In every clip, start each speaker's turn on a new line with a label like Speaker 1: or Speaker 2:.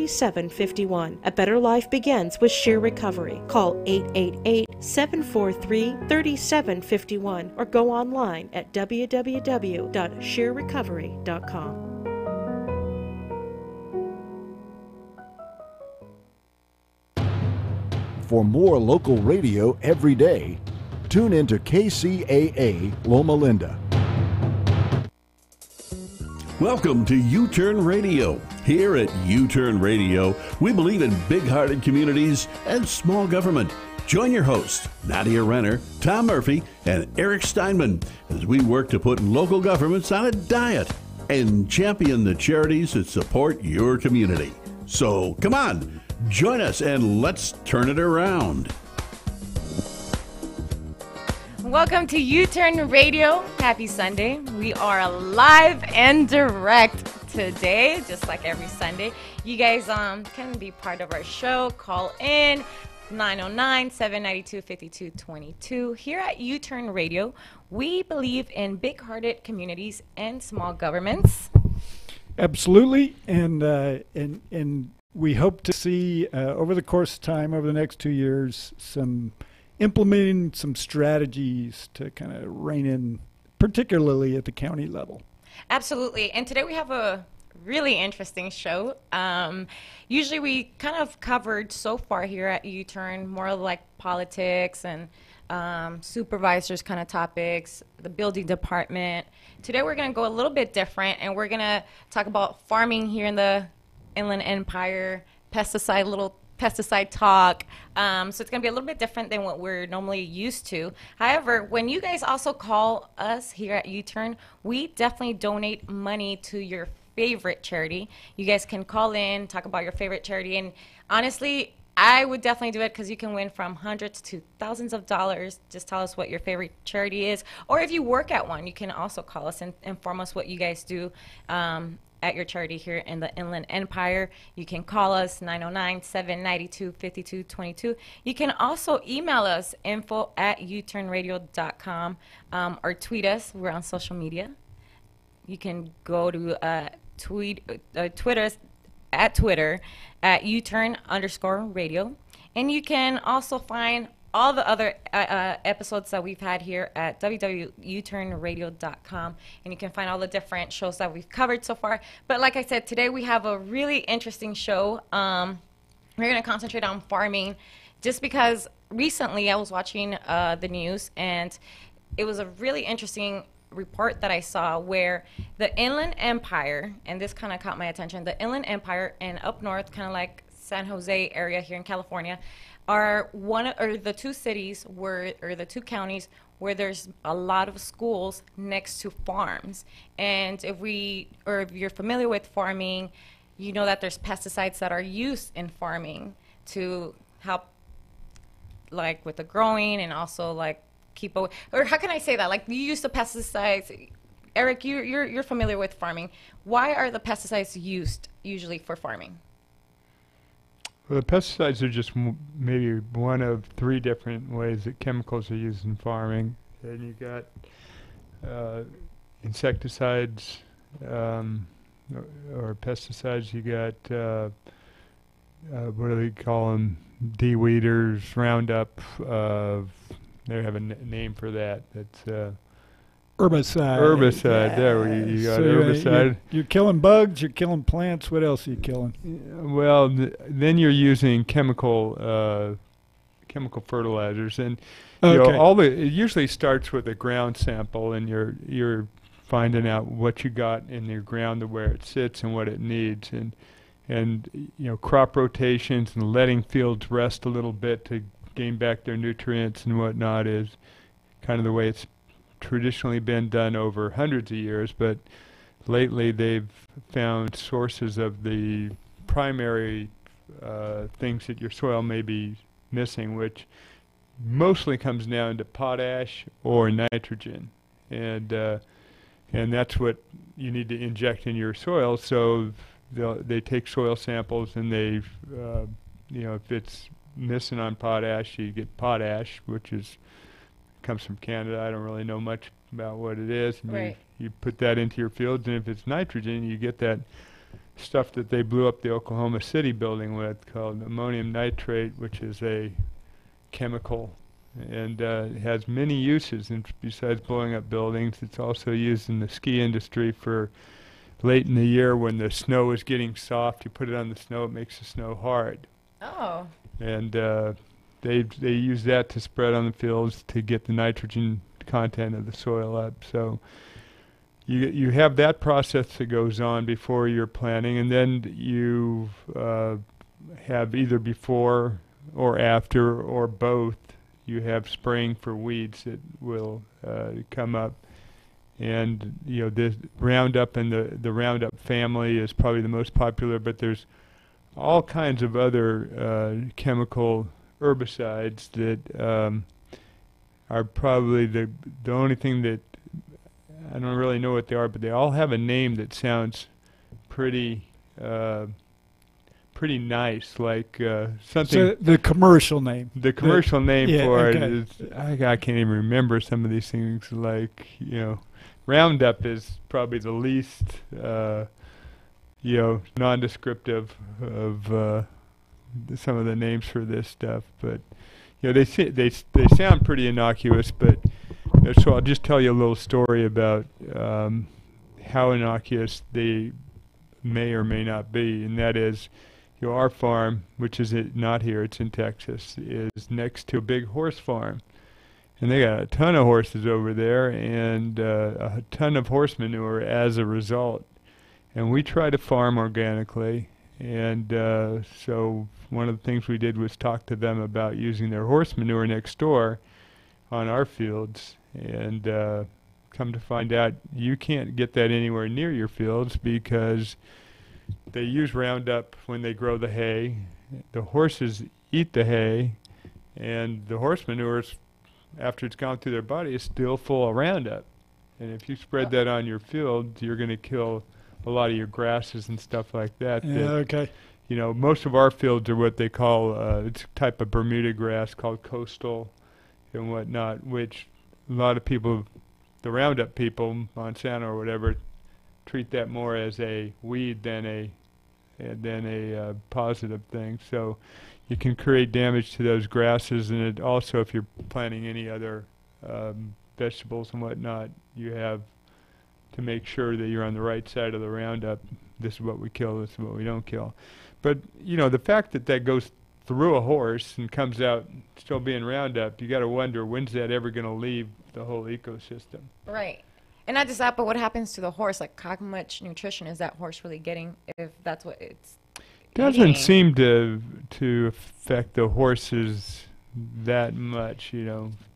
Speaker 1: 3751. A better life begins with Sheer Recovery. Call 888-743-3751 or go online at www.sheerrecovery.com.
Speaker 2: For more local radio every day, tune into KCAA Loma Linda.
Speaker 3: Welcome to U-Turn Radio. Here at U-Turn Radio, we believe in big-hearted communities and small government. Join your hosts, Nadia Renner, Tom Murphy, and Eric Steinman, as we work to put local governments on a diet and champion the charities that support your community. So come on, join us and let's turn it around.
Speaker 4: Welcome to U-Turn Radio. Happy Sunday. We are live and direct today, just like every Sunday. You guys can be part of our show. Call in 909-792-5222. Here at U-Turn Radio, we believe in big-hearted communities and small governments.
Speaker 5: Absolutely, and we hope to see over the course of time, over the next 2 years, implementing some strategies to kind of rein in, particularly at the county level.
Speaker 4: Absolutely. And today we have a really interesting show. Usually we kind of covered so far here at U-Turn more like politics and supervisors kind of topics, the building department. Today we're going to go a little bit different, and we're going to talk about farming here in the Inland Empire, pesticide talk. So it's going to be a little bit different than what we're normally used to. However, when you guys also call us here at U-Turn, we definitely donate money to your favorite charity. You guys can call in, talk about your favorite charity, and honestly, I would definitely do it because you can win from hundreds to thousands of dollars. Just tell us what your favorite charity is. Or if you work at one, you can also call us and inform us what you guys do at your charity here in the Inland Empire. You can call us 909-792-5222. You can also email us info@uturnradio.com or tweet us. We're on social media. You can go to Twitter at U-turn_radio. And you can also find all the other episodes that we've had here at www.uturnradio.com, and you can find all the different shows that we've covered so far. But like I said, today we have a really interesting show. We're going to concentrate on farming just because recently I was watching the news, and it was a really interesting report that I saw where the Inland Empire, and this kind of caught my attention, the Inland Empire and up north, kind of like San Jose area here in California, are the two cities or the two counties where there's a lot of schools next to farms. And if you're familiar with farming, you know that there's pesticides that are used in farming to help like with the growing and also like keep away, or how can I say that? Like you use the pesticides. Eric, you're familiar with farming. Why are the pesticides used usually for farming?
Speaker 6: Well, the pesticides are just maybe one of three different ways that chemicals are used in farming. And you got insecticides or pesticides. You got what do they call them? De-weeders, Roundup. They have a name for that. That's
Speaker 5: herbicide.
Speaker 6: Herbicide.
Speaker 5: Yeah.
Speaker 6: There you got
Speaker 5: so
Speaker 6: herbicide.
Speaker 5: You're killing bugs. You're killing plants. What else are you killing?
Speaker 6: Well, then you're using chemical fertilizers, and you know, it usually starts with a ground sample, and you're finding out what you got in your ground, to where it sits, and what it needs, and you know, crop rotations and letting fields rest a little bit to gain back their nutrients and whatnot is kind of the way it's traditionally been done over hundreds of years, but lately they've found sources of the primary things that your soil may be missing, which mostly comes down to potash or nitrogen, and that's what you need to inject in your soil. So they take soil samples, and they you know, if it's missing on potash, you get potash, which comes from Canada. I don't really know much about what it is. And
Speaker 4: right.
Speaker 6: You put that into your fields, and if it's nitrogen, you get that stuff that they blew up the Oklahoma City building with called ammonium nitrate, which is a chemical, and it has many uses. And besides blowing up buildings, it's also used in the ski industry for late in the year when the snow is getting soft. You put it on the snow, it makes the snow hard.
Speaker 4: Oh.
Speaker 6: And they use that to spread on the fields to get the nitrogen content of the soil up. So you have that process that goes on before you're planting, and then you have either before or after or both. You have spraying for weeds that will come up. And the Roundup and the Roundup family is probably the most popular, but there's all kinds of other chemical herbicides that are probably the only thing that I don't really know what they are, but they all have a name that sounds pretty nice, like something.
Speaker 5: So the commercial name.
Speaker 6: The commercial name for
Speaker 5: okay.
Speaker 6: it is I can't even remember some of these things. Like Roundup is probably the least non-descriptive of some of the names for this stuff, but they sound pretty innocuous. But so I'll just tell you a little story about how innocuous they may or may not be, and that is, our farm, which is not here, it's in Texas, is next to a big horse farm, and they got a ton of horses over there and a ton of horse manure as a result. And we try to farm organically, and so one of the things we did was talk to them about using their horse manure next door on our fields, and come to find out you can't get that anywhere near your fields because they use Roundup when they grow the hay. The horses eat the hay, and the horse manure, after it's gone through their body, is still full of Roundup. And if you spread that on your field, you're going to kill a lot of your grasses and stuff like that.
Speaker 5: Yeah, okay.
Speaker 6: Most of our fields are what they call, it's a type of Bermuda grass called coastal and whatnot, which a lot of people, the Roundup people, Monsanto or whatever, treat that more as a weed than a positive thing. So you can create damage to those grasses, and it also, if you're planting any other vegetables and whatnot, you have to make sure that you're on the right side of the Roundup. This is what we kill, this is what we don't kill. But the fact that goes through a horse and comes out still being Roundup, you got to wonder, when's that ever going to leave the whole ecosystem?
Speaker 4: Right. And not just that, but what happens to the horse? Like, how much nutrition is that horse really getting if that's what it's
Speaker 6: doesn't
Speaker 4: eating?
Speaker 6: seem to affect the horses that much,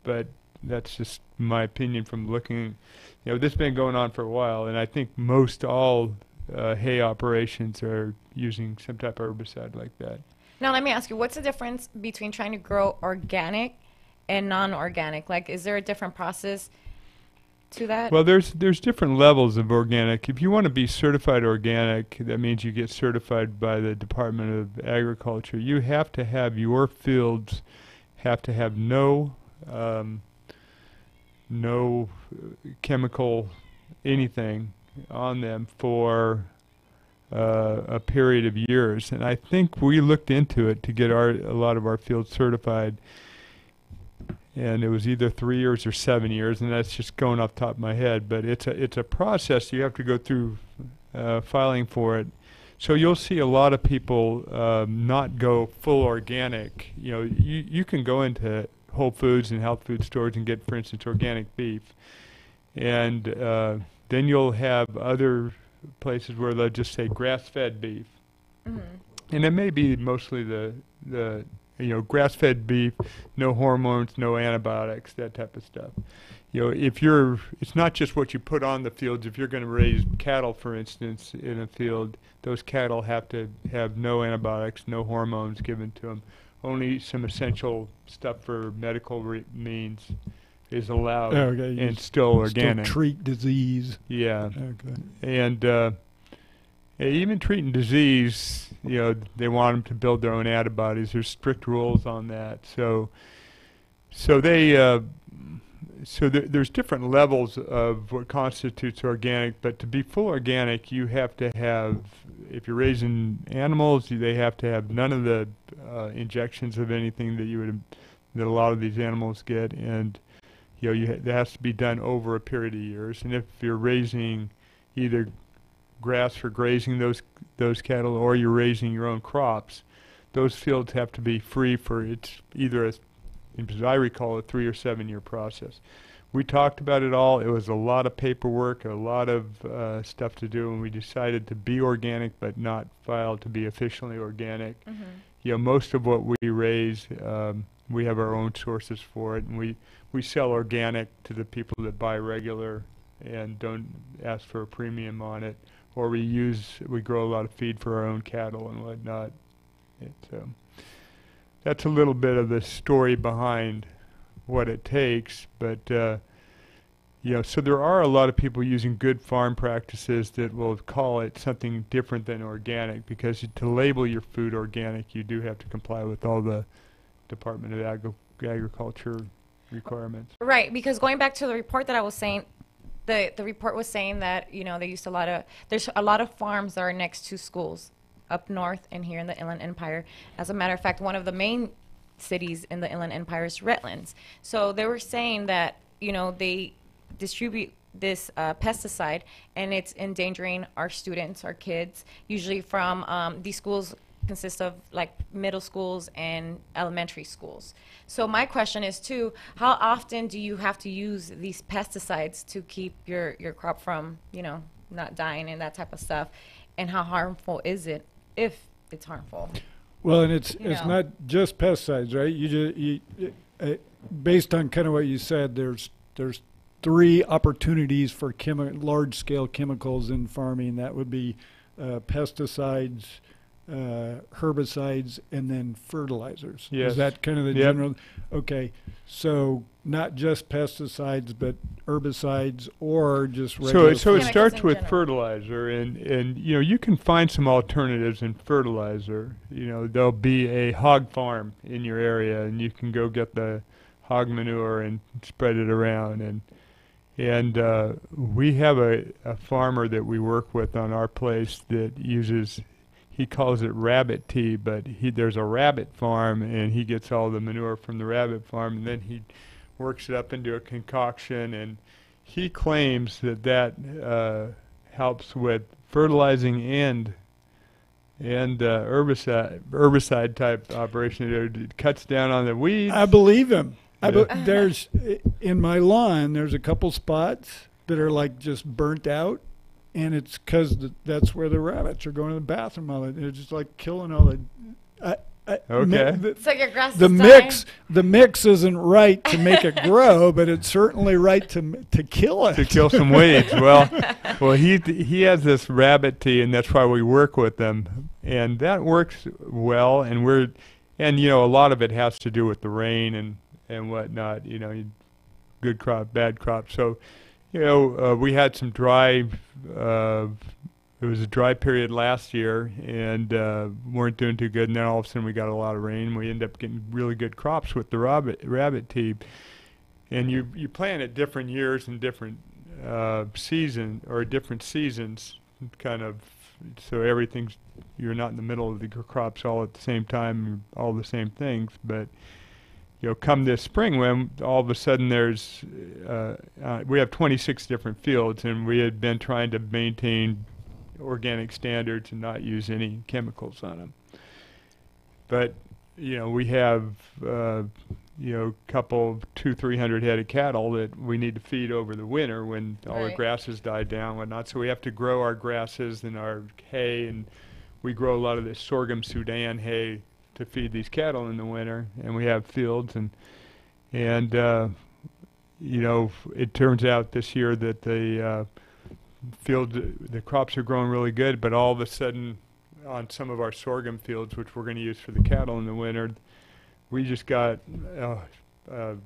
Speaker 6: but that's just my opinion from looking. This has been going on for a while, and I think most all hay operations are using some type of herbicide like that.
Speaker 4: Now, let me ask you, what's the difference between trying to grow organic and non-organic? Like, is there a different process to that?
Speaker 6: Well, there's different levels of organic. If you want to be certified organic, that means you get certified by the Department of Agriculture. You have to have your fields have to have no chemical anything on them for a period of years. And I think we looked into it to get a lot of our fields certified, and it was either 3 years or 7 years, and that's just going off the top of my head. But it's a process you have to go through filing for it. So you'll see a lot of people not go full organic. You can go into Whole Foods and health food stores and get, for instance, organic beef, and then you'll have other places where they'll just say grass-fed beef, and it may be mostly the grass-fed beef, no hormones, no antibiotics, that type of stuff. It's not just what you put on the fields. If you're going to raise cattle, for instance, in a field, those cattle have to have no antibiotics, no hormones given to them. Only some essential stuff for medical means is allowed, and still organic.
Speaker 5: Still treat disease.
Speaker 6: Yeah.
Speaker 5: Okay.
Speaker 6: And even treating disease, they want them to build their own antibodies. There's strict rules on that. So they, so there's different levels of what constitutes organic, but to be full organic, you have to have, if you're raising animals, they have to have none of the injections of anything that a lot of these animals get, and that has to be done over a period of years. And if you're raising either grass for grazing those cattle, or you're raising your own crops, those fields have to be free for it's either as I recall, a 3 or 7 year process. We talked about it all. It was a lot of paperwork, a lot of stuff to do, and we decided to be organic but not file to be officially organic. Most of what we raise, we have our own sources for it, and we sell organic to the people that buy regular and don't ask for a premium on it. Or we grow a lot of feed for our own cattle and whatnot. That's a little bit of the story behind what it takes, but so there are a lot of people using good farm practices that will call it something different than organic, because to label your food organic, you do have to comply with all the Department of Agriculture requirements.
Speaker 4: Right, because going back to the report that I was saying, the report was saying that they used there's a lot of farms that are next to schools up north and here in the Inland Empire. As a matter of fact, one of the main cities in the Inland Empire is Redlands. So they were saying that, they distribute this pesticide, and it's endangering our students, our kids, usually from these schools consist of like middle schools and elementary schools. So my question is too, how often do you have to use these pesticides to keep your crop from, not dying and that type of stuff? And how harmful is it, if it's harmful?
Speaker 5: Well, and it's not just pesticides, right? Based on kind of what you said, there's 3 opportunities for large-scale chemicals in farming. That would be pesticides, herbicides, and then fertilizers.
Speaker 6: Yes.
Speaker 5: Is that kind of the general? Okay, so not just pesticides, but herbicides or just regular.
Speaker 6: So it starts with fertilizer, and you can find some alternatives in fertilizer. There'll be a hog farm in your area, and you can go get the hog manure and spread it around. And we have a farmer that we work with on our place that uses, he calls it rabbit tea, but there's a rabbit farm, and he gets all the manure from the rabbit farm, and then he works it up into a concoction, and he claims that helps with fertilizing and herbicide type operation. It cuts down on the weeds.
Speaker 5: I believe him. There's in my lawn, there's a couple spots that are like just burnt out, and it's because that's where the rabbits are going to the bathroom. They're just like killing all the.
Speaker 6: Okay.
Speaker 4: So your grass is
Speaker 5: the
Speaker 4: dying?
Speaker 5: The mix isn't right to make it grow, but it's certainly right to kill it.
Speaker 6: To kill some weeds. Well, he has this rabbit tea, and that's why we work with them, and that works well. And a lot of it has to do with the rain and whatnot. Good crop, bad crop. So, we had some dry. It was a dry period last year, and weren't doing too good. And then all of a sudden we got a lot of rain. We ended up getting really good crops with the rabbit tea. And you plant at different years and different different seasons, kind of. So you're not in the middle of the crops all at the same time, all the same things. But come this spring, when all of a sudden we have 26 different fields, and we had been trying to maintain organic standards and not use any chemicals on them. But we have couple 200-300 head of cattle that we need to feed over the winter when all the grasses die down and whatnot. So we have to grow our grasses and our hay, and we grow a lot of this sorghum Sudan hay to feed these cattle in the winter. And we have fields, and it turns out this year that the crops are growing really good, but all of a sudden on some of our sorghum fields, which we're going to use for the cattle in the winter, we just got the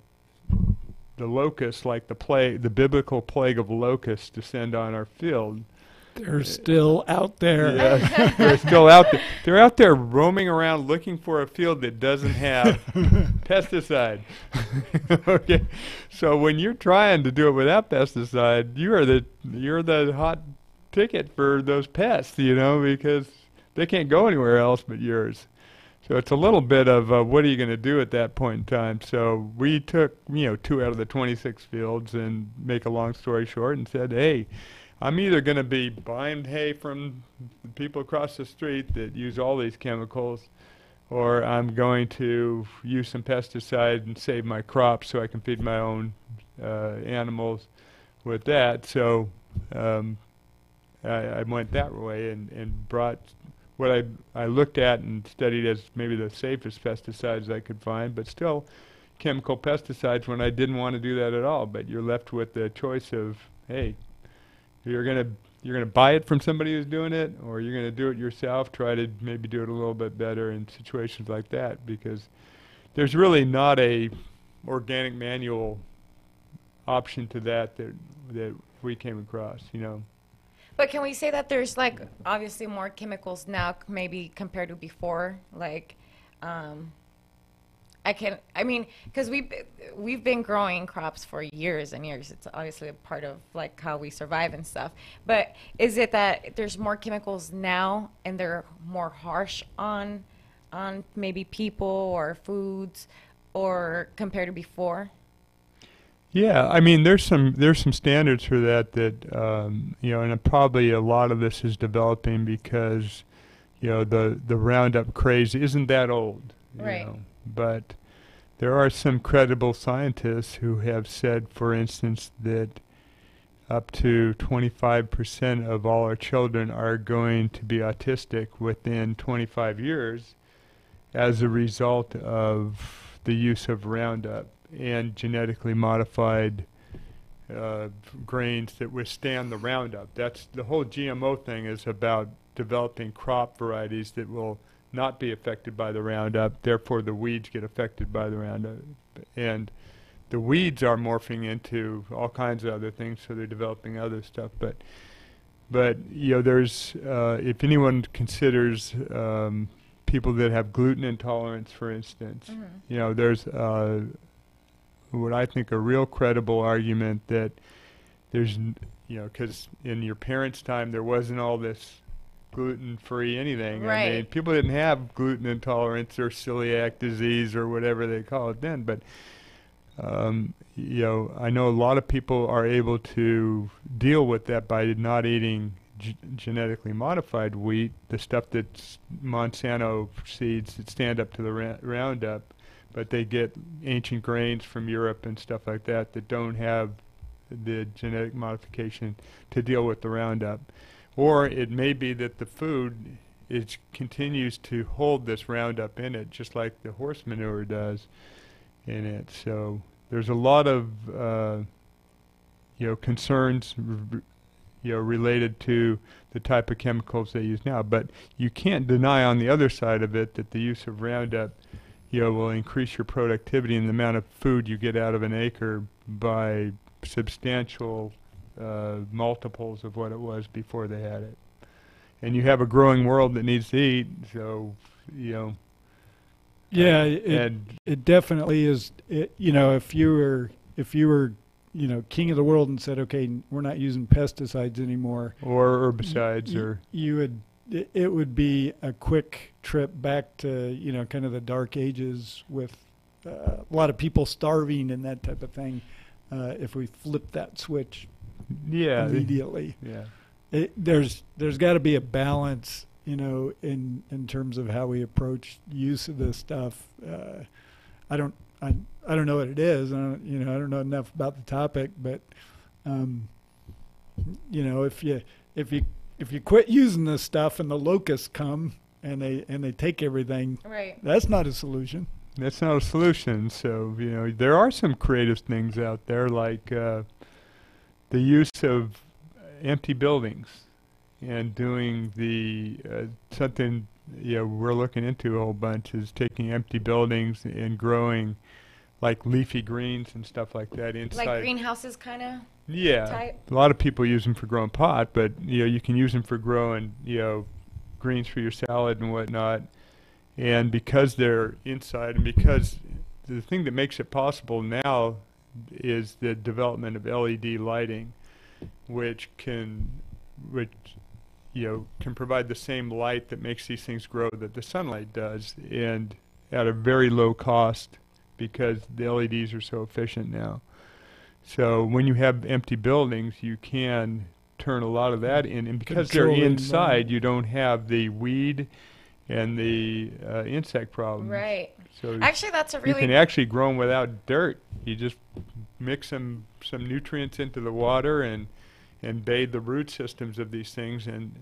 Speaker 6: locusts, like the biblical plague of locusts, descend on our field.
Speaker 5: They're still out there.
Speaker 6: Yeah, they're still out there. They're out there roaming around looking for a field that doesn't have pesticide. Okay, so when you're trying to do it without pesticide, you're the hot ticket for those pests, because they can't go anywhere else but yours. So it's a little bit of what are you going to do at that point in time? So we took 2 out of the 26 fields, and make a long story short, and said, hey, I'm either going to be buying hay from the people across the street that use all these chemicals, or I'm going to use some pesticide and save my crops so I can feed my own animals with that. So I went that way and brought what I looked at and studied as maybe the safest pesticides I could find, but still chemical pesticides when I didn't want to do that at all. But you're left with the choice of, hey, you're gonna buy it from somebody who's doing it, or you're gonna do it yourself. Try to maybe do it a little bit better in situations like that, because there's really not a organic manual option to that we came across,
Speaker 4: But can we say that there's obviously more chemicals now maybe compared to before? Because we've been growing crops for years and years. It's obviously a part of how we survive and stuff. But is it that there's more chemicals now and they're more harsh on maybe people or foods, or compared to before?
Speaker 6: Yeah, there's some standards for that, and probably a lot of this is developing because, the Roundup craze isn't that old,
Speaker 4: right?
Speaker 6: But there are some credible scientists who have said, for instance, that up to 25% of all our children are going to be autistic within 25 years as a result of the use of Roundup and genetically modified grains that withstand the Roundup. That's the whole GMO thing, is about developing crop varieties that will not be affected by the Roundup. Therefore, the weeds get affected by the Roundup, and the weeds are morphing into all kinds of other things. So they're developing other stuff. But there's if anyone considers people that have gluten intolerance, for instance, there's what I think a real credible argument that there's, because in your parents' time there wasn't all this gluten-free anything.
Speaker 4: Right.
Speaker 6: People didn't have gluten intolerance or celiac disease or whatever they call it then. But I know a lot of people are able to deal with that by not eating genetically modified wheat, the stuff that's Monsanto seeds that stand up to the Roundup. But they get ancient grains from Europe and stuff like that that don't have the genetic modification to deal with the Roundup. Or it may be that the food continues to hold this Roundup in it, just like the horse manure does in it. So there's a lot of concerns related to the type of chemicals they use now. But you can't deny on the other side of it that the use of Roundup will increase your productivity and the amount of food you get out of an acre by substantial multiples of what it was before they had it. And you have a growing world that needs to eat, so,
Speaker 5: Yeah, it definitely is. If you were king of the world and said, okay, we're not using pesticides anymore.
Speaker 6: Or herbicides,
Speaker 5: it would be a quick trip back to, kind of the dark ages with a lot of people starving and that type of thing, if we flip that switch immediately.
Speaker 6: Yeah.
Speaker 5: There's got to be a balance, in terms of how we approach use of this stuff. I don't know what it is. I don't know enough about the topic, but if you quit using this stuff and the locusts come and they take everything,
Speaker 4: right,
Speaker 5: that's not a solution.
Speaker 6: That's not a solution. So, there are some creative things out there, like the use of empty buildings and doing something we're looking into a whole bunch, is taking empty buildings and growing like leafy greens and stuff like that inside.
Speaker 4: Like greenhouses, kind of?
Speaker 6: Yeah,
Speaker 4: type?
Speaker 6: a lot of people use them for growing pot, but you can use them for growing greens for your salad and whatnot. And because they're inside, and because the thing that makes it possible now is the development of LED lighting, which can provide the same light that makes these things grow that the sunlight does, and at a very low cost because the LEDs are so efficient now. So when you have empty buildings, you can turn a lot of that in, and because they're inside, you don't have the weed and the insect problems.
Speaker 4: Right.
Speaker 6: So
Speaker 4: actually, that's a really...
Speaker 6: You can actually grow them without dirt. You just mix some nutrients into the water and bathe the root systems of these things, and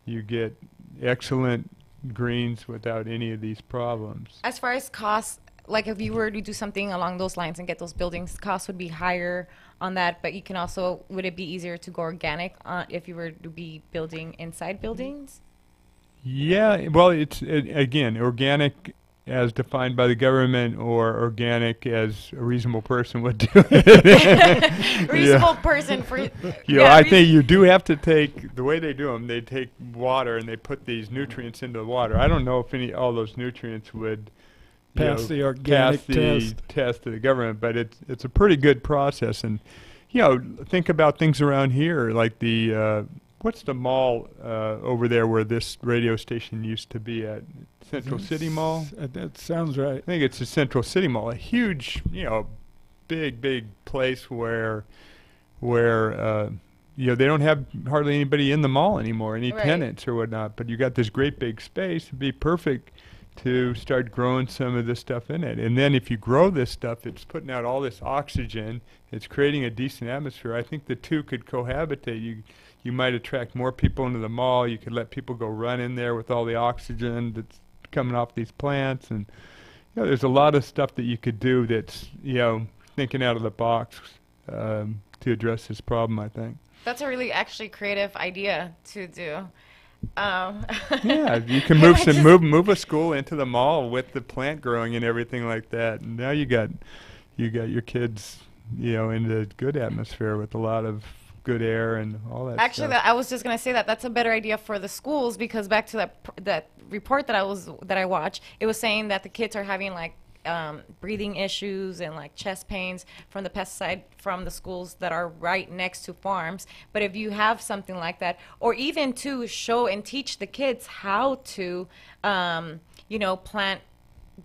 Speaker 6: you get excellent greens without any of these problems.
Speaker 4: As far as costs, like if you were to do something along those lines and get those buildings, costs would be higher on that, but you can also, would it be easier to go organic if you were to be building inside buildings?
Speaker 6: Yeah, well, it's again, organic as defined by the government, or organic as a reasonable person would do it.
Speaker 4: Reasonable person for...
Speaker 6: I think you do have to take, the way they do them, they take water and they put these nutrients into the water. I don't know if all those nutrients would
Speaker 5: pass the organic
Speaker 6: test to the government, but it's a pretty good process. And think about things around here, like the what's the mall over there where this radio station used to be at? Central City Mall?
Speaker 5: That sounds right.
Speaker 6: I think it's the Central City Mall, a huge, big place where they don't have hardly anybody in the mall anymore, any tenants or whatnot. But you got this great big space. It'd be perfect to start growing some of this stuff in it. And then if you grow this stuff, it's putting out all this oxygen. It's creating a decent atmosphere. I think the two could cohabitate. You might attract more people into the mall. You could let people go run in there with all the oxygen that's coming off these plants. And there's a lot of stuff that you could do that's thinking out of the box to address this problem, I think.
Speaker 4: That's a really actually creative idea to do.
Speaker 6: Yeah, you can move a school into the mall with the plant growing and everything like that. And now you got your kids in a good atmosphere with a lot of good air and all that
Speaker 4: actually
Speaker 6: stuff.
Speaker 4: I was just going to say that's a better idea for the schools, because back to that report that I watched, it was saying that the kids are having like breathing issues and like chest pains from the pesticide from the schools that are right next to farms. But if you have something like that, or even to show and teach the kids how to plant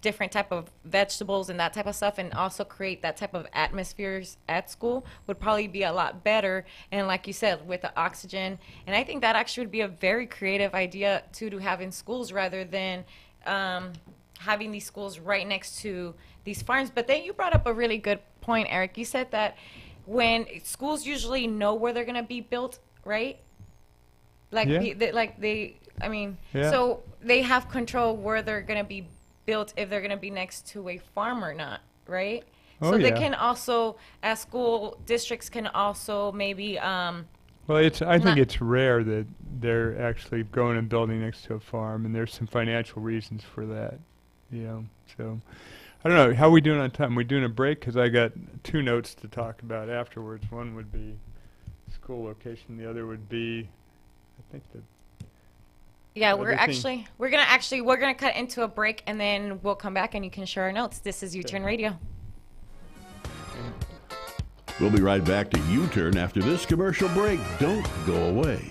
Speaker 4: different type of vegetables and that type of stuff, and also create that type of atmospheres at school, would probably be a lot better. And like you said, with the oxygen, and I think that actually would be a very creative idea to have in schools, rather than having these schools right next to these farms. But then you brought up a really good point, Eric. You said that when schools usually know where they're going to be built, right? Like so they have control where they're going to be built, if they're going to be next to a farm or not, right? So they can also, as school districts, can also maybe
Speaker 6: well, I think it's rare that they're actually going and building next to a farm, and there's some financial reasons for that. So I don't know, how are we doing on time? We doing a break? Because I got two notes to talk about afterwards. One would be school location, the other would be, I think,
Speaker 4: we're gonna cut into a break, and then we'll come back and you can share our notes. This is U-Turn Radio.
Speaker 3: We'll be right back to U-Turn after this commercial break. Don't go away.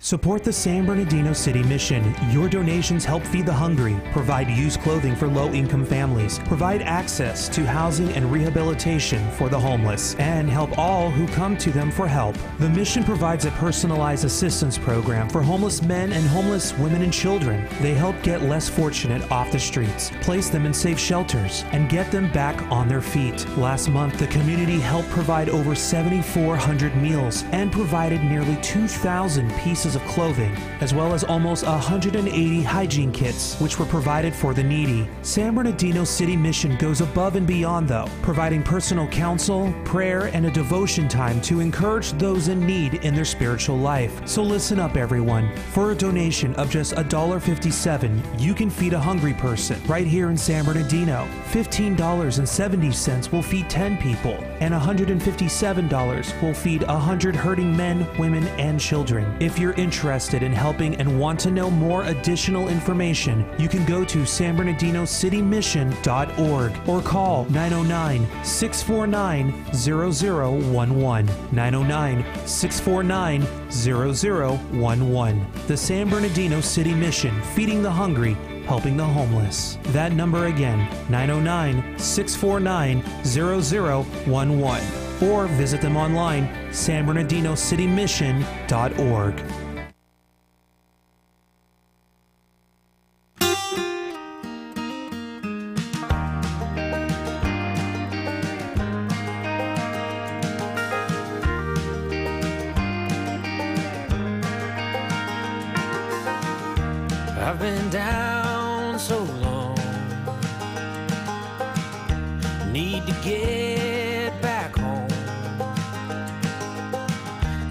Speaker 7: Support the San Bernardino City Mission. Your donations help feed the hungry, provide used clothing for low-income families, provide access to housing and rehabilitation for the homeless, and help all who come to them for help. The mission provides a personalized assistance program for homeless men and homeless women and children. They help get less fortunate off the streets, place them in safe shelters, and get them back on their feet. Last month, the community helped provide over 7,400 meals and provided nearly 2,000 pieces of of clothing, as well as almost 180 hygiene kits, which were provided for the needy. San Bernardino City Mission goes above and beyond, though, providing personal counsel, prayer, and a devotion time to encourage those in need in their spiritual life. So listen up, everyone. For a donation of just $1.57, you can feed a hungry person right here in San Bernardino. $15.70 will feed 10 people, and $157 will feed 100 hurting men, women, and children. If you're interested in helping and want to know more additional information, you can go to sanbernardinocitymission.org or call 909-649-0011. 909-649-0011. The San Bernardino City Mission, feeding the hungry, helping the homeless. That number again, 909-649-0011. Or visit them online, sanbernardinocitymission.org.
Speaker 8: I've been down so long, need to get back home,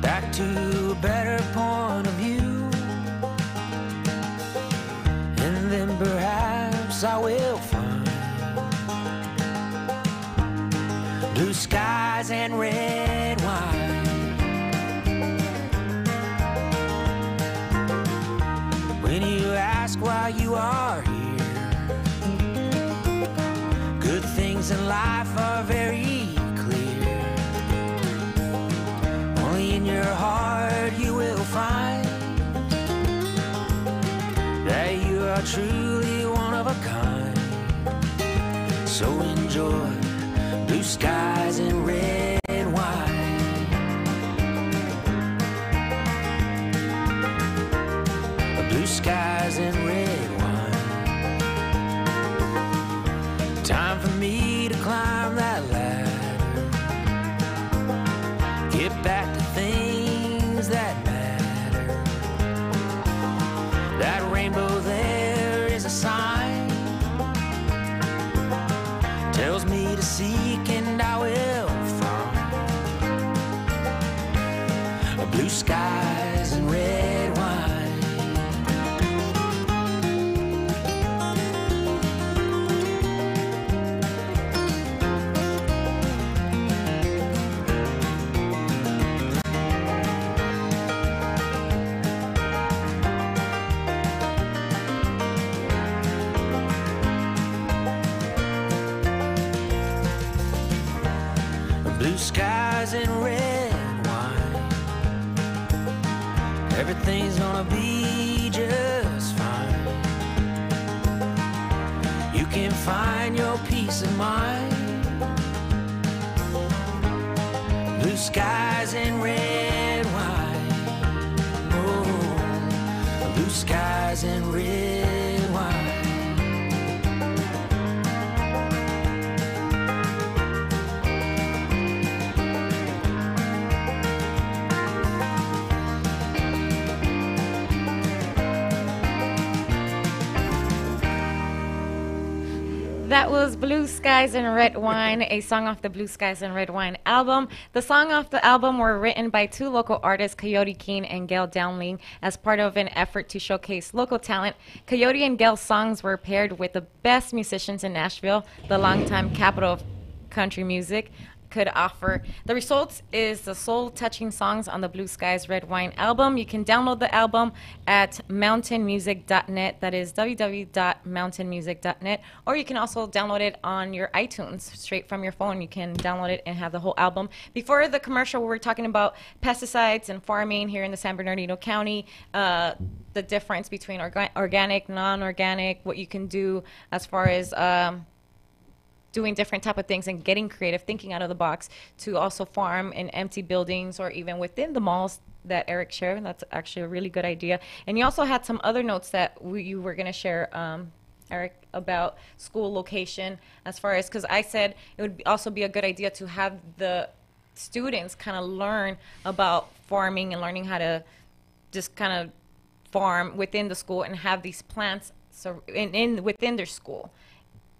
Speaker 8: back to a better point of view, and then perhaps I will find blue skies and red wine. When you ask why you are here, good things in life are very clear. Only in your heart you will find that you are truly one of a kind. So enjoy blue skies and red wine. Blue skies and red wine. Time for me to climb that ladder, get back to things that matter. That rainbow there is a sign, tells me to seek and I will find blue skies and red wine. Blue skies and red wine. Everything's gonna be just fine. You can find your peace of mind. Blue skies and red wine. Oh, blue skies and red wine.
Speaker 4: That was Blue Skies and Red Wine, a song off the Blue Skies and Red Wine album. The song off the album were written by two local artists, Coyote Keene and Gail Downling, as part of an effort to showcase local talent. Coyote and Gail's songs were paired with the best musicians in Nashville, the longtime capital of country music could offer. The results is the soul-touching songs on the Blue Skies Red Wine album. You can download the album at mountainmusic.net. That is www.mountainmusic.net. Or you can also download it on your iTunes straight from your phone. You can download it and have the whole album. Before the commercial, we were talking about pesticides and farming here in the San Bernardino County, the difference between organic, non-organic, what you can do as far as doing different type of things and getting creative, thinking out of the box to also farm in empty buildings or even within the malls that Eric shared. That's actually a really good idea. And you also had some other notes that you were going to share, Eric, about school location as far as, because I said it would also be a good idea to have the students kind of learn about farming and learning how to just kind of farm within the school and have these plants within their school,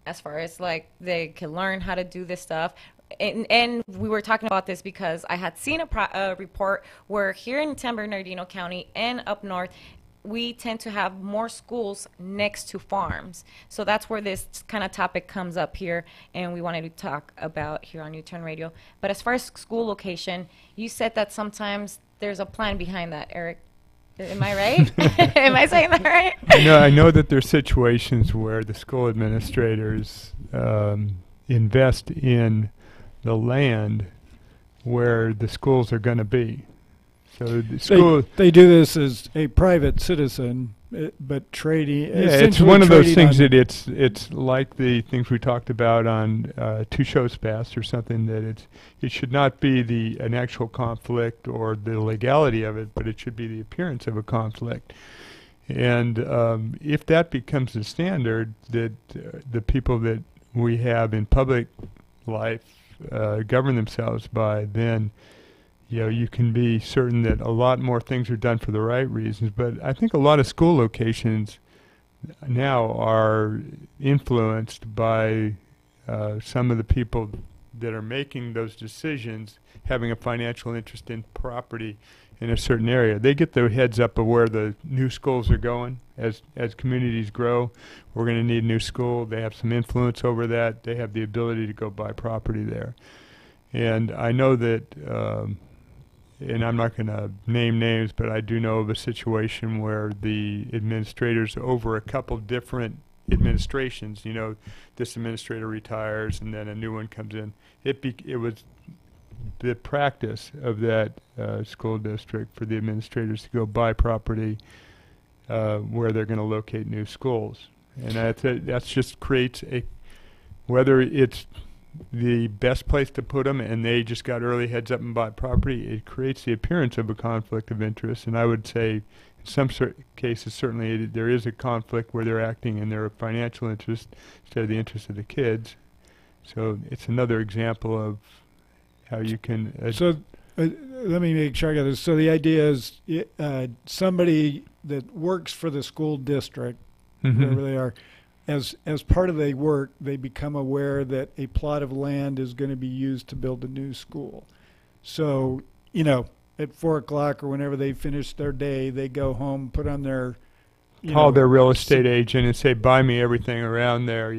Speaker 4: as far as like they can learn how to do this stuff. And we were talking about this because I had seen a report where here in San Bernardino County and up north, we tend to have more schools next to farms. So that's where this kind of topic comes up here, and we wanted to talk about here on U-Turn Radio. But as far as school location, you said that sometimes there's a plan behind that, Eric. Am I right? Am I saying that right?
Speaker 6: I know that there's situations where the school administrators invest in the land where the schools are going to be. So the school
Speaker 5: they do this as a private citizen, but trading.
Speaker 6: Yeah, it's one of those things that it's like the things we talked about on 2 shows past or something, that it should not be an actual conflict or the legality of it, but it should be the appearance of a conflict. And if that becomes the standard that the people that we have in public life govern themselves by, then you can be certain that a lot more things are done for the right reasons. But I think a lot of school locations now are influenced by some of the people that are making those decisions having a financial interest in property in a certain area. They get their heads up of where the new schools are going. As communities grow, we're going to need a new school. They have some influence over that. They have the ability to go buy property there. And I know that, and I'm not going to name names, but I do know of a situation where the administrators over a couple different administrations, this administrator retires and then a new one comes in. It was the practice of that school district for the administrators to go buy property where they're going to locate new schools. And that just creates whether it's the best place to put them and they just got early heads up and bought property, it creates the appearance of a conflict of interest. And I would say in some cases certainly there is a conflict where they're acting in their financial interest instead of the interest of the kids. So it's another example of how you can...
Speaker 5: let me make sure I got this. So the idea is somebody that works for the school district, wherever they are, as part of their work, they become aware that a plot of land is going to be used to build a new school. So, at 4 o'clock or whenever they finish their day, they go home, put on their...
Speaker 6: Call their real estate agent and say, buy me everything around there,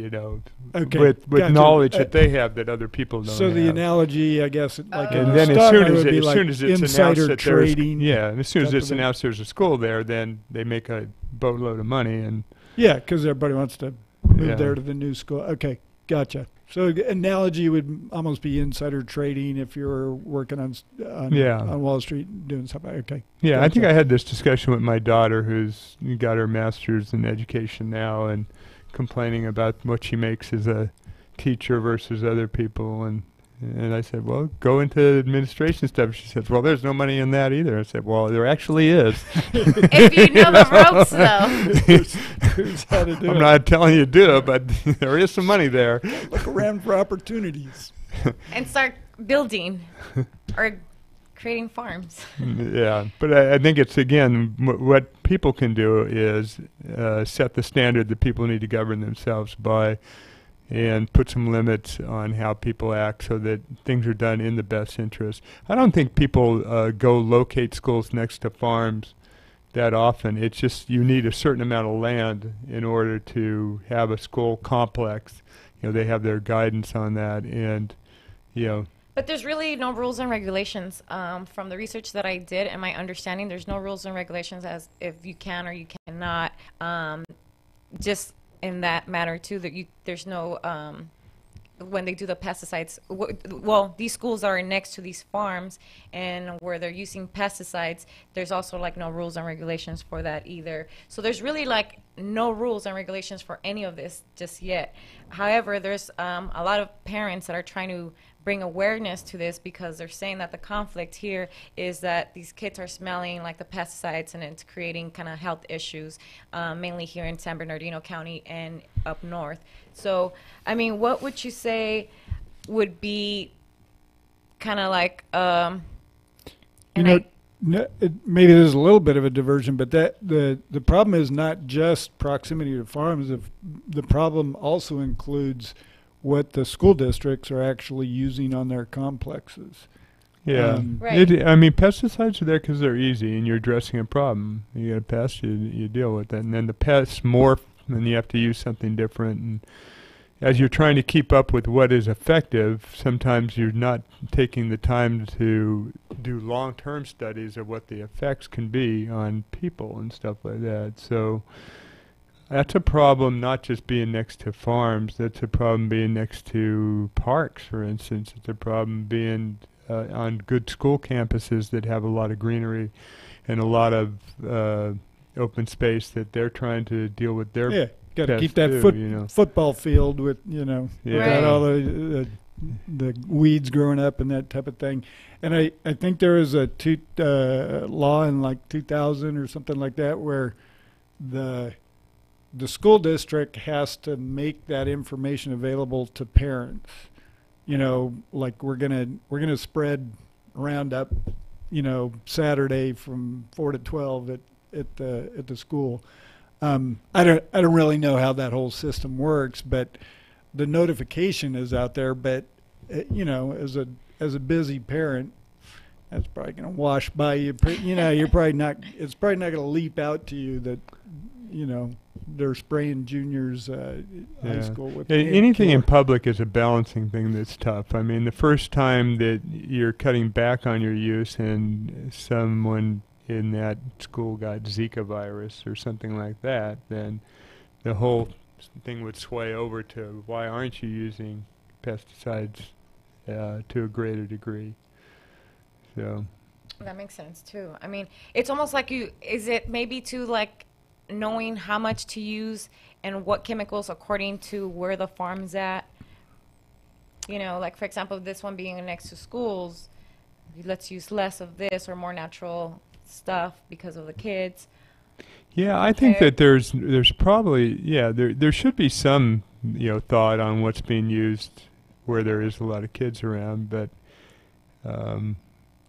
Speaker 5: okay,
Speaker 6: with
Speaker 5: gotcha.
Speaker 6: Knowledge that they have that other people don't
Speaker 5: So
Speaker 6: have.
Speaker 5: the analogy, I guess, like
Speaker 6: and then as soon as it's
Speaker 5: insider
Speaker 6: announced that
Speaker 5: trading.
Speaker 6: and as soon as it's announced there's a school there, then they make a boatload of money. And
Speaker 5: yeah, because everybody wants to move there to the new school. Okay, gotcha. So the analogy would almost be insider trading if you were working on Wall Street doing something. Okay.
Speaker 6: Yeah,
Speaker 5: gotcha.
Speaker 6: I think I had this discussion with my daughter, who's got her master's in education now, and complaining about what she makes as a teacher versus other people. And I said, well, go into administration stuff. She said, well, there's no money in that either. I said, well, there actually is.
Speaker 4: If you know the ropes, though.
Speaker 5: Here's how to do
Speaker 6: I'm
Speaker 5: it.
Speaker 6: not telling you to do it, but there is some money there.
Speaker 5: Look around for opportunities.
Speaker 4: And start building or creating farms.
Speaker 6: Yeah, but I think it's, again, what people can do is set the standard that people need to govern themselves by, and put some limits on how people act so that things are done in the best interest. I don't think people go locate schools next to farms that often. It's just you need a certain amount of land in order to have a school complex. They have their guidance on that, and
Speaker 4: But there's really no rules and regulations. From the research that I did and my understanding, there's no rules and regulations as if you can or you cannot. Just in that matter too, that there's no when they do the pesticides, well, these schools are next to these farms, and where they're using pesticides, there's also like no rules and regulations for that either. So there's really like no rules and regulations for any of this just yet. However, there's a lot of parents that are trying to bring awareness to this, because they're saying that the conflict here is that these kids are smelling like the pesticides, and it's creating kind of health issues, mainly here in San Bernardino County and up north. So, I mean, what would you say would be kind of like,
Speaker 5: No, maybe there's a little bit of a diversion, but that the problem is not just proximity to farms. The problem also includes what the school districts are actually using on their complexes.
Speaker 6: Yeah,
Speaker 4: Right.
Speaker 6: I mean, pesticides are there because they're easy, and you're addressing a problem. You get a pest, you deal with it, and then the pests morph, and you have to use something different. And as you're trying to keep up with what is effective, sometimes you're not taking the time to do long-term studies of what the effects can be on people and stuff like that. So that's a problem, not just being next to farms. That's a problem being next to parks, for instance. It's a problem being on good school campuses that have a lot of greenery and a lot of open space that they're trying to deal with their
Speaker 5: Got to keep that football field with, without all the weeds growing up and that type of thing. And I think there is a law in like 2000 or something like that where the school district has to make that information available to parents. Like we're gonna spread Roundup, Saturday from 4 to 12 at the school. I don't really know how that whole system works, but the notification is out there. But as a busy parent, that's probably going to wash by you. You're probably not. It's probably not going to leap out to you that they're spraying juniors high school with
Speaker 6: anything in public is a balancing thing that's tough. I mean, the first time that you're cutting back on your use and someone in that school got Zika virus or something like that, then the whole thing would sway over to why aren't you using pesticides to a greater degree. So
Speaker 4: that makes sense too. I mean, it's almost like is it maybe to like knowing how much to use and what chemicals according to where the farm's at? Like for example, this one being next to schools, let's use less of this or more natural stuff because of the kids.
Speaker 6: Yeah, I think that there's probably there should be some thought on what's being used where there is a lot of kids around, but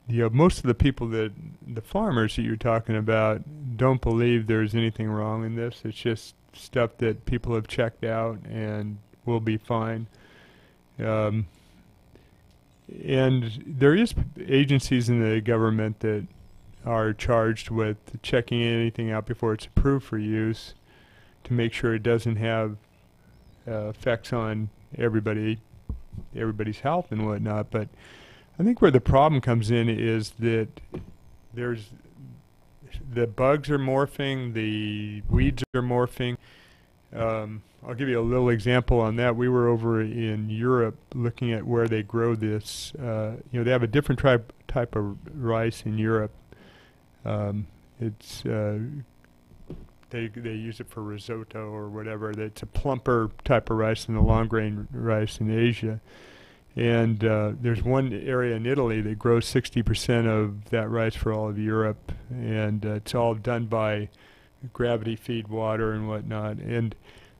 Speaker 6: most of the people the farmers that you're talking about don't believe there's anything wrong in this. It's just stuff that people have checked out and will be fine. And there is agencies in the government that are charged with checking anything out before it's approved for use to make sure it doesn't have effects on everybody's health and whatnot. But I think where the problem comes in is that the bugs are morphing, the weeds are morphing. I'll give you a little example on that. We were over in Europe looking at where they grow this. They have a different type of rice in Europe. It's they use it for risotto or whatever. It's a plumper type of rice than the long grain rice in Asia. And there's one area in Italy that grows 60% of that rice for all of Europe, and it's all done by gravity feed water and whatnot. And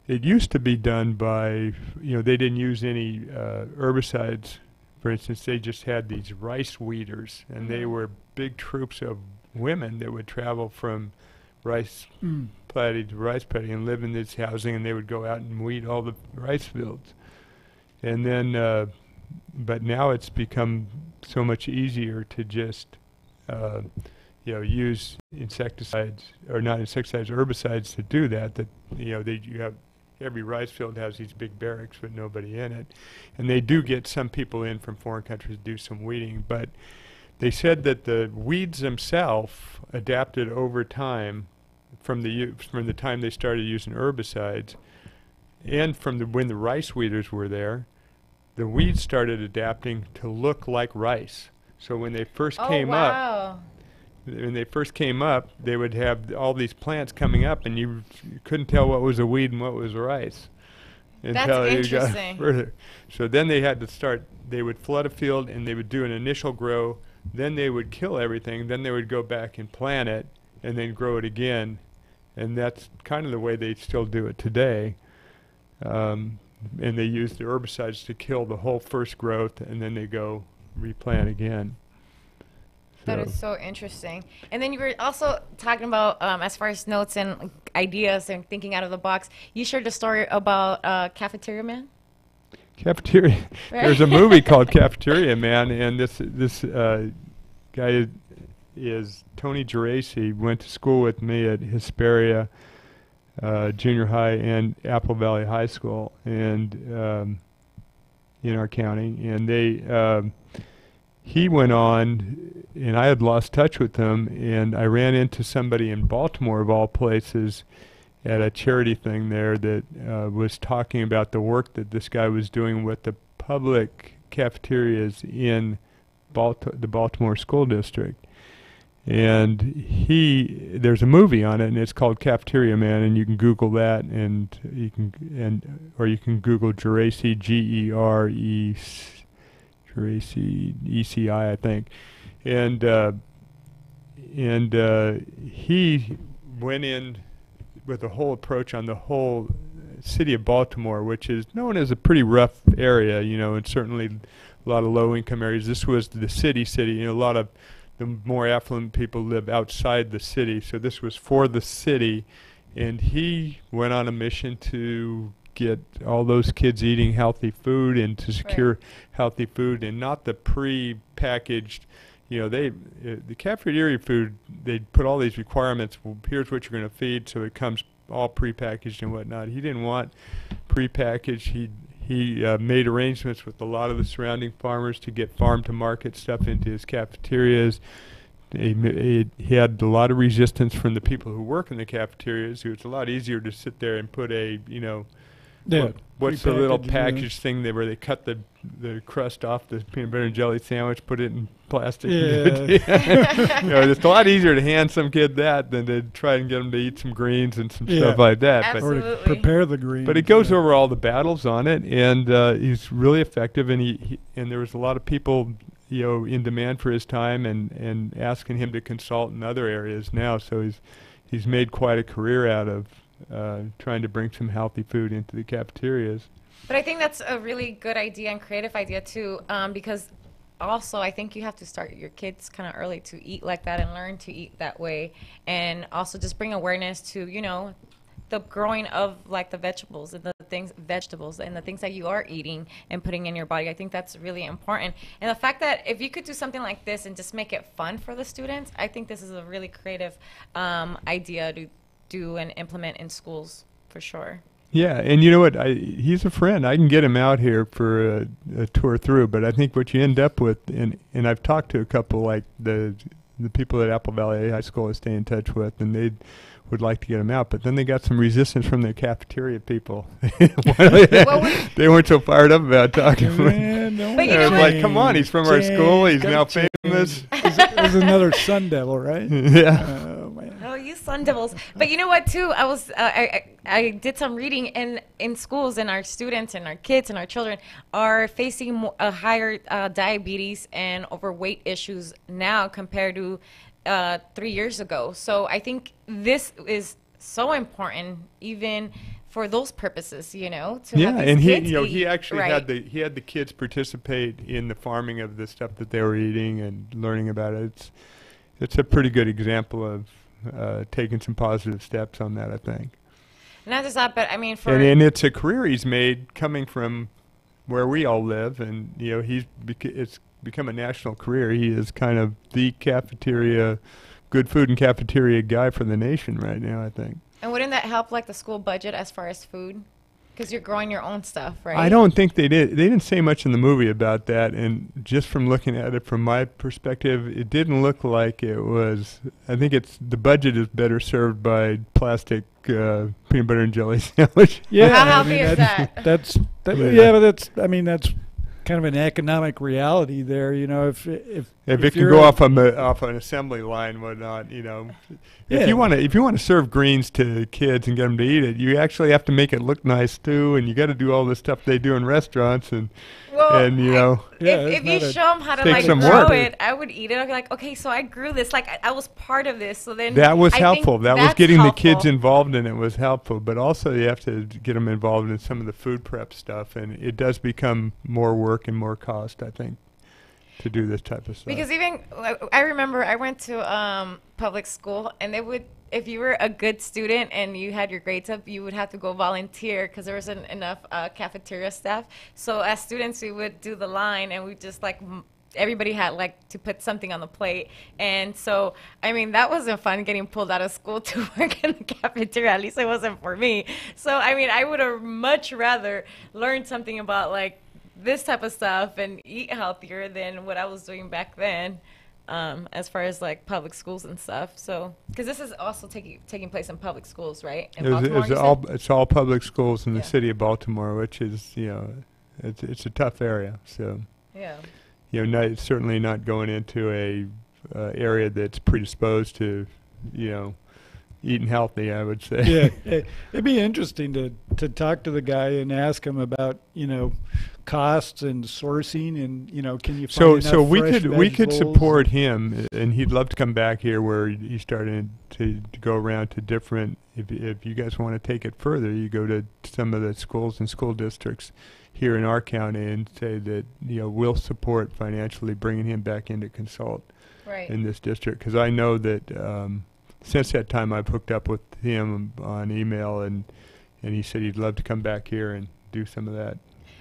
Speaker 6: it used to be done by, they didn't use any herbicides. For instance, they just had these rice weeders, and they were big troops of women that would travel from rice paddy to rice paddy and live in this housing, and they would go out and weed all the rice fields. And then but now it's become so much easier to just use insecticides, or not insecticides, herbicides to do that. You have every rice field has these big barracks with nobody in it, and they do get some people in from foreign countries to do some weeding. But they said that the weeds themselves adapted over time, from the time they started using herbicides, and from when the rice weeders were there. The weeds started adapting to look like rice. So when they first came up, they would have all these plants coming up, and you couldn't tell what was a weed and what was rice.
Speaker 4: That's interesting.
Speaker 6: Further. So then they had to start. They would flood a field, and they would do an initial grow. Then they would kill everything. Then they would go back and plant it, and then grow it again. And that's kind of the way they still do it today. And they use the herbicides to kill the whole first growth, and then they go replant again.
Speaker 4: That is so interesting. And then you were also talking about, as far as notes and ideas and thinking out of the box, you shared a story about Cafeteria Man?
Speaker 6: Cafeteria.
Speaker 4: Right.
Speaker 6: There's a movie called Cafeteria Man, and this guy is Tony Geraci. Went to school with me at Hesperia Junior High and Apple Valley High School, and in our county. And he went on, and I had lost touch with him, and I ran into somebody in Baltimore, of all places, at a charity thing there that was talking about the work that this guy was doing with the public cafeterias in the Baltimore School District. And there's a movie on it, and it's called Cafeteria Man, and you can Google that, or you can Google Geraci, Geraci, ECI, I think. And he went in with a whole approach on the whole city of Baltimore, which is known as a pretty rough area, and certainly a lot of low-income areas. This was the city. A lot of the more affluent people live outside the city, so this was for the city. And he went on a mission to get all those kids eating healthy food and to secure healthy food, and not the pre-packaged. The cafeteria food, they put all these requirements. Well, here's what you're going to feed, so it comes all pre-packaged and whatnot. He didn't want pre-packaged. He made arrangements with a lot of the surrounding farmers to get farm-to-market stuff into his cafeterias. He had a lot of resistance from the people who work in the cafeterias. It was a lot easier to sit there and put what's the little package thing where they cut the crust off the peanut butter and jelly sandwich, put it in plastic. Yeah. It's a lot easier to hand some kid that than to try and get them to eat some greens and some stuff like that.
Speaker 4: Absolutely.
Speaker 5: Or to prepare the greens.
Speaker 6: But he goes over all the battles on it, and he's really effective. And and there was a lot of people, in demand for his time and asking him to consult in other areas now. So he's made quite a career out of trying to bring some healthy food into the cafeterias.
Speaker 4: But I think that's a really good idea and creative idea too, because also I think you have to start your kids kind of early to eat like that and learn to eat that way, and also just bring awareness to the growing of like the vegetables and the things that you are eating and putting in your body. I think that's really important. And the fact that if you could do something like this and just make it fun for the students, I think this is a really creative idea to do and implement in schools for sure.
Speaker 6: Yeah, and you know what? He's a friend. I can get him out here for a tour through, but I think what you end up with, and I've talked to a couple like the people at Apple Valley High School I stay in touch with, and they would like to get him out, but then they got some resistance from the cafeteria people. They weren't so fired up about talking to him. Like, come on, he's from our school. He's now famous.
Speaker 5: There's another Sun Devil, right?
Speaker 6: Yeah.
Speaker 4: Oh, you Sun Devils. But you know what, too? I did some reading in schools, and our students and our kids and our children are facing a higher diabetes and overweight issues now compared to 3 years ago. So I think this is so important, even for those purposes, to have
Speaker 6: and
Speaker 4: he
Speaker 6: actually had the kids participate in the farming of the stuff that they were eating and learning about it. It's a pretty good example of taking some positive steps on that, I think.
Speaker 4: Not just that, but I mean,
Speaker 6: and it's a career he's made coming from where we all live, and it's become a national career. He is kind of the cafeteria, good food and cafeteria guy for the nation right now, I think.
Speaker 4: And wouldn't that help like the school budget as far as food? Because you're growing your own stuff, right?
Speaker 6: I don't think they did. They didn't say much in the movie about that, and just from looking at it from my perspective, it didn't look like it was. I think the budget is better served by plastic peanut butter and jelly sandwich.
Speaker 5: Yeah,
Speaker 4: how healthy is that?
Speaker 5: That's kind of an economic reality there. If
Speaker 6: it can go off an assembly line, whatnot, If you want to serve greens to kids and get them to eat it, you actually have to make it look nice too, and you got to do all the stuff they do in restaurants, if you
Speaker 4: show them how to like grow it, I would eat it. I'd be like, okay, so I grew this, like I was part of this. So then
Speaker 6: that was helpful. That was getting the kids involved in it was helpful, but also you have to get them involved in some of the food prep stuff, and it does become more work and more cost, I think. to do this type of stuff.
Speaker 4: Because even I remember I went to public school, and they would, if you were a good student and you had your grades up, you would have to go volunteer because there wasn't enough cafeteria staff. So as students, we would do the line, and we just like everybody had like to put something on the plate. And so, I mean, that wasn't fun, getting pulled out of school to work in the cafeteria. At least it wasn't for me. So, I mean, I would have much rather learned something about like this type of stuff and eat healthier than what I was doing back then, as far as like public schools and stuff. So, because this is also taking place in public schools, right? In Baltimore,
Speaker 6: it's all public schools in the city of Baltimore, which is, you know, it's a tough area. So,
Speaker 4: yeah.
Speaker 6: You know, it's certainly not going into a area that's predisposed to, you know, eating healthy, I would say.
Speaker 5: Yeah, it'd be interesting to talk to the guy and ask him about, you know, costs and sourcing, and, you know, can you find enough fresh
Speaker 6: we could
Speaker 5: vegetables?
Speaker 6: support him, and he'd love to come back here where he's starting to go around to different. If you guys want to take it further, you go to some of the schools and school districts here in our county and say that, you know, we'll support financially bringing him back in to consult in this district, because I know that since that time I've hooked up with him on email, and he said he'd love to come back here and do some of that.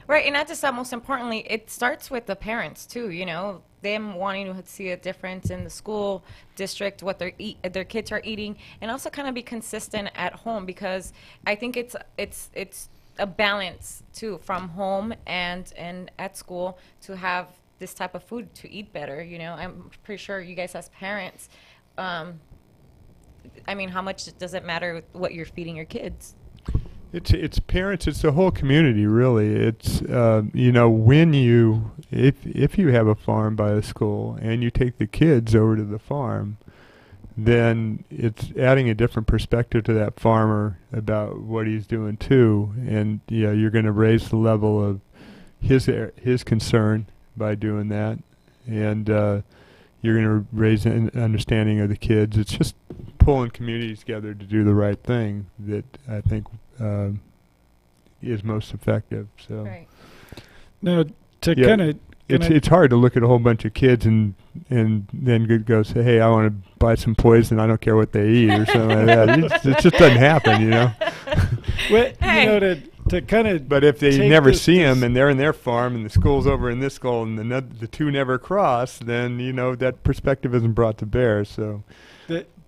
Speaker 4: Right, and not just that, most importantly, it starts with the parents too, you know, them wanting to see a difference in the school district, what their kids are eating, and also kind of be consistent at home, because I think it's a balance too, from home and at school, to have this type of food to eat better. You know, I'm pretty sure you guys as parents, I mean, how much does it matter what you're feeding your kids?
Speaker 6: It's parents, it's the whole community, really. It's you know, if you have a farm by the school and you take the kids over to the farm, then it's adding a different perspective to that farmer about what he's doing too, and you know, you're going to raise the level of his concern by doing that, and you're going to raise an understanding of the kids. It's just pulling communities together to do the right thing that I think is most effective. So
Speaker 5: now, to kind of,
Speaker 6: it's hard to look at a whole bunch of kids and then go say, hey, I want to buy some poison, I don't care what they eat, or something like that. It just doesn't happen, you know.
Speaker 5: Well, you know, to kind of.
Speaker 6: But if they never see them and they're in their farm and the school's over in this school and the two never cross, then, you know, that perspective isn't brought to bear. So.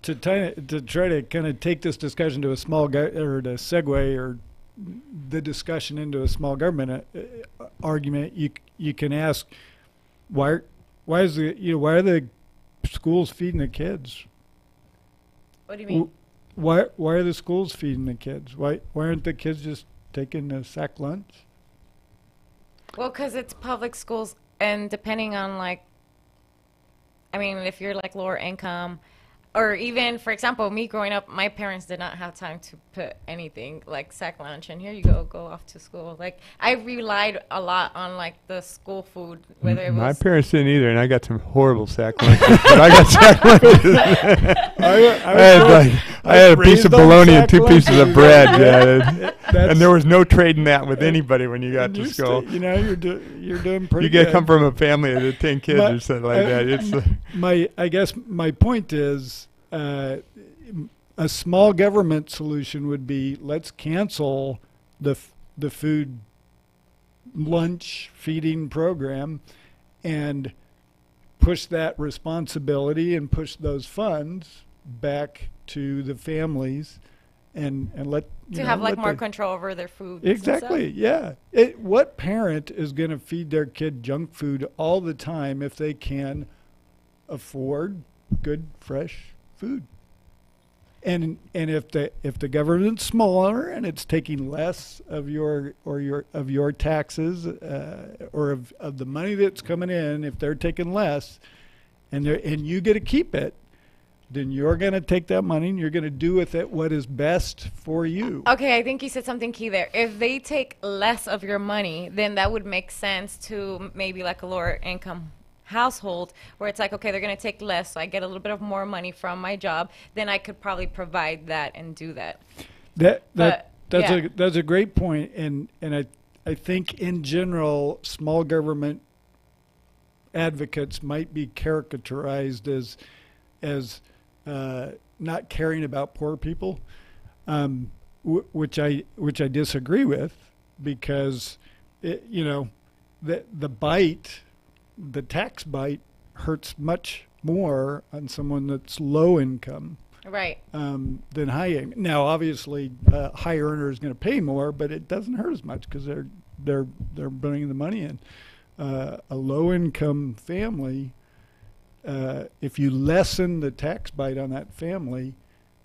Speaker 5: To try to kind of take this discussion to a small or to segue or the discussion into a small government argument, you can ask why are the schools feeding the kids?
Speaker 4: What do you mean?
Speaker 5: Why are the schools feeding the kids? Why aren't the kids just taking a sack lunch?
Speaker 4: Well, because it's public schools, and depending on, like, I mean, if you're like lower income, or even, for example, me growing up, my parents did not have time to put anything like sack lunch, and here you go off to school. Like, I relied a lot on like the school food, whether it was.
Speaker 6: My parents didn't either, and I got some horrible sack lunches. But I got sack lunches. I had a piece of bologna and two pieces of bread, and there was no trading that with anybody when you got to school.
Speaker 5: You know, you're doing pretty.
Speaker 6: You come from a family of 10 kids or something like that.
Speaker 5: I guess my point is, a small government solution would be, let's cancel the food lunch feeding program and push that responsibility and push those funds back to the families and let
Speaker 4: to have like more control over their food.
Speaker 5: Exactly. Yeah. What parent is going to feed their kid junk food all the time if they can afford good fresh food? And if the government's smaller and it's taking less of your taxes or of the money that's coming in, if they're taking less and you get to keep it, then you're going to take that money and you're going to do with it what is best for you.
Speaker 4: Okay, I think you said something key there. If they take less of your money, then that would make sense to maybe like a lower income household, where it's like, okay, they're going to take less, so I get a little bit of more money from my job, then I could probably provide that and do that.
Speaker 5: That's a great point, and I think in general, small government advocates might be caricaturized as not caring about poor people, which I disagree with, because the tax bite hurts much more on someone that's low income,
Speaker 4: right,
Speaker 5: than high income. Now, obviously, high earner is going to pay more, but it doesn't hurt as much because they're bringing the money in. A low income family, if you lessen the tax bite on that family,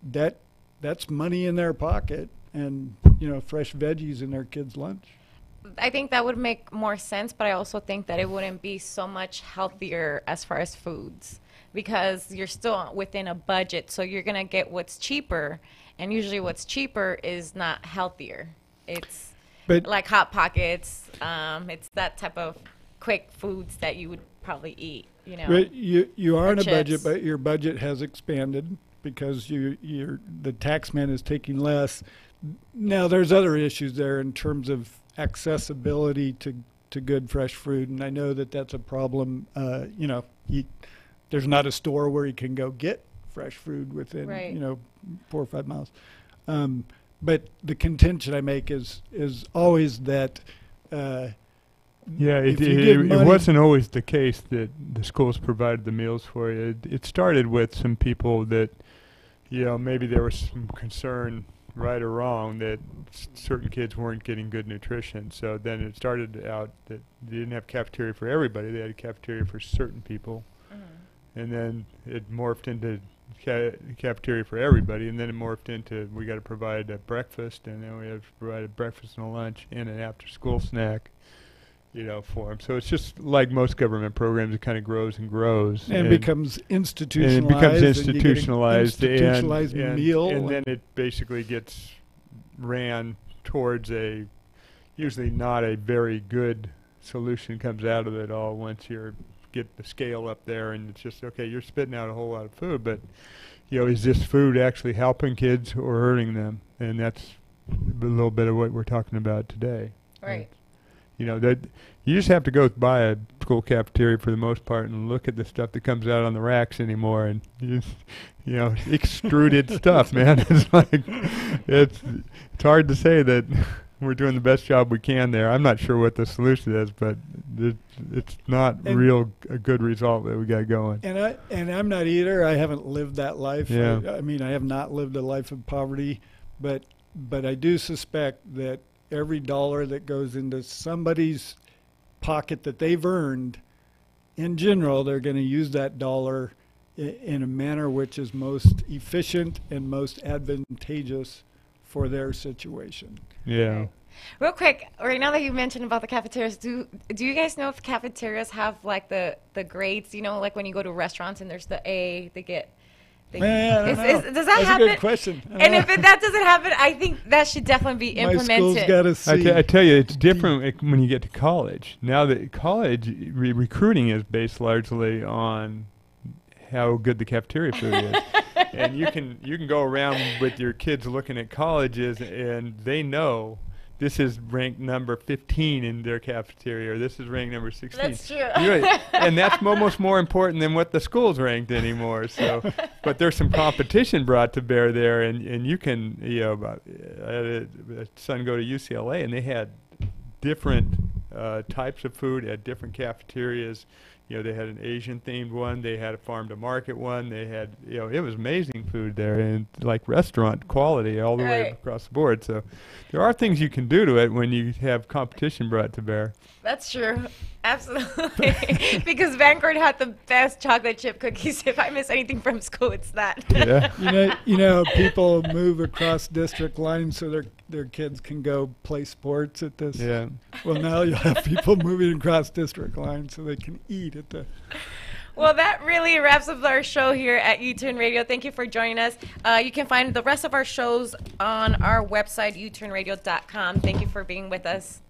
Speaker 5: that's money in their pocket, and fresh veggies in their kids' lunch.
Speaker 4: I think that would make more sense, but I also think that it wouldn't be so much healthier as far as foods, because you're still within a budget, so you're going to get what's cheaper, and usually what's cheaper is not healthier. It's like Hot Pockets. It's that type of quick foods that you would probably eat,
Speaker 5: But you are in a
Speaker 4: chips.
Speaker 5: budget, but your budget has expanded because the tax man is taking less. Now, there's other issues there in terms of accessibility to good fresh fruit, and I know that's a problem. There's not a store where you can go get fresh food within 4 or 5 miles. But the contention I make is always that
Speaker 6: it wasn't always the case that the schools provided the meals for you. It started with some people that maybe there was some concern, right or wrong, that certain kids weren't getting good nutrition. So then it started out that they didn't have cafeteria for everybody. They had a cafeteria for certain people. Mm-hmm. And then it morphed into cafeteria for everybody. And then it morphed into we got to provide a breakfast, and then we have to provide a breakfast and a lunch and an after-school snack, for them. So it's just like most government programs, it kind of grows and grows.
Speaker 5: And becomes institutionalized.
Speaker 6: Institutionalized
Speaker 5: meal.
Speaker 6: And then it basically gets ran towards usually not a very good solution comes out of it all once you get the scale up there, and it's just, okay, you're spitting out a whole lot of food, but, is this food actually helping kids or hurting them? And that's a little bit of what we're talking about today.
Speaker 4: Right.
Speaker 6: That you just have to go buy a school cafeteria for the most part and look at the stuff that comes out on the racks anymore, and extruded stuff, man. It's like it's hard to say that we're doing the best job we can there. I'm not sure what the solution is, but it's not a good result that we got going.
Speaker 5: And I'm not either. I haven't lived that life.
Speaker 6: Yeah.
Speaker 5: I have not lived a life of poverty, but I do suspect that every dollar that goes into somebody's pocket that they've earned, in general, they're going to use that dollar in a manner which is most efficient and most advantageous for their situation.
Speaker 6: Yeah.
Speaker 4: Real quick, right now that you mentioned about the cafeterias, do you guys know if cafeterias have like the grades? Like when you go to restaurants and there's the A, they get.
Speaker 5: I don't know.
Speaker 4: Does that happen?
Speaker 5: That's a good question.
Speaker 4: And if that doesn't happen, I think that should definitely be implemented.
Speaker 5: My school's got a C.
Speaker 6: I tell you, it's different when you get to college. Now that college recruiting is based largely on how good the cafeteria food is. And you can go around with your kids looking at colleges, and they know this is ranked number 15 in their cafeteria, or this is ranked number 16.
Speaker 4: That's true.
Speaker 6: And that's almost more important than what the school's ranked anymore. So, but there's some competition brought to bear there, and you can, I had a son go to UCLA, and they had different types of food at different cafeterias. They had an Asian-themed one. They had a farm-to-market one. They had, it was amazing food there, and like restaurant quality all the way across the board. So there are things you can do to it when you have competition brought to bear.
Speaker 4: That's true. Absolutely. Because Vanguard had the best chocolate chip cookies. If I miss anything from school, it's that.
Speaker 6: Yeah.
Speaker 5: People move across district lines so their kids can go play sports at this.
Speaker 6: Yeah.
Speaker 5: Well, now you'll have people moving across district lines so they can eat at the.
Speaker 4: Well, that really wraps up our show here at U-Turn Radio. Thank you for joining us. You can find the rest of our shows on our website, uturnradio.com. Thank you for being with us.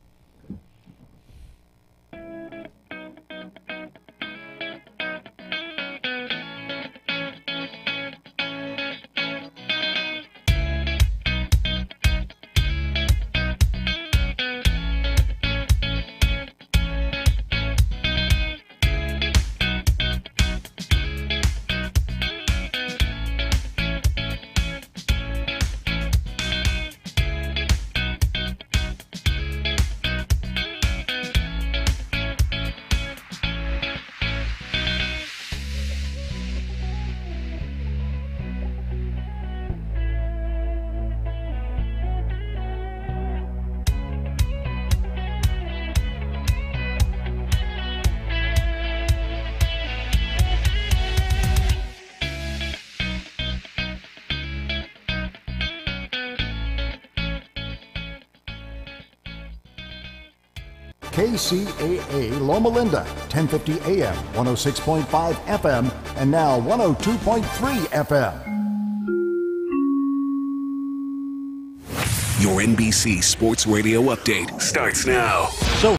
Speaker 2: KCAA Loma Linda, 1050 AM, 106.5 FM, and now 102.3 FM.
Speaker 9: Your NBC Sports Radio update starts now.
Speaker 2: So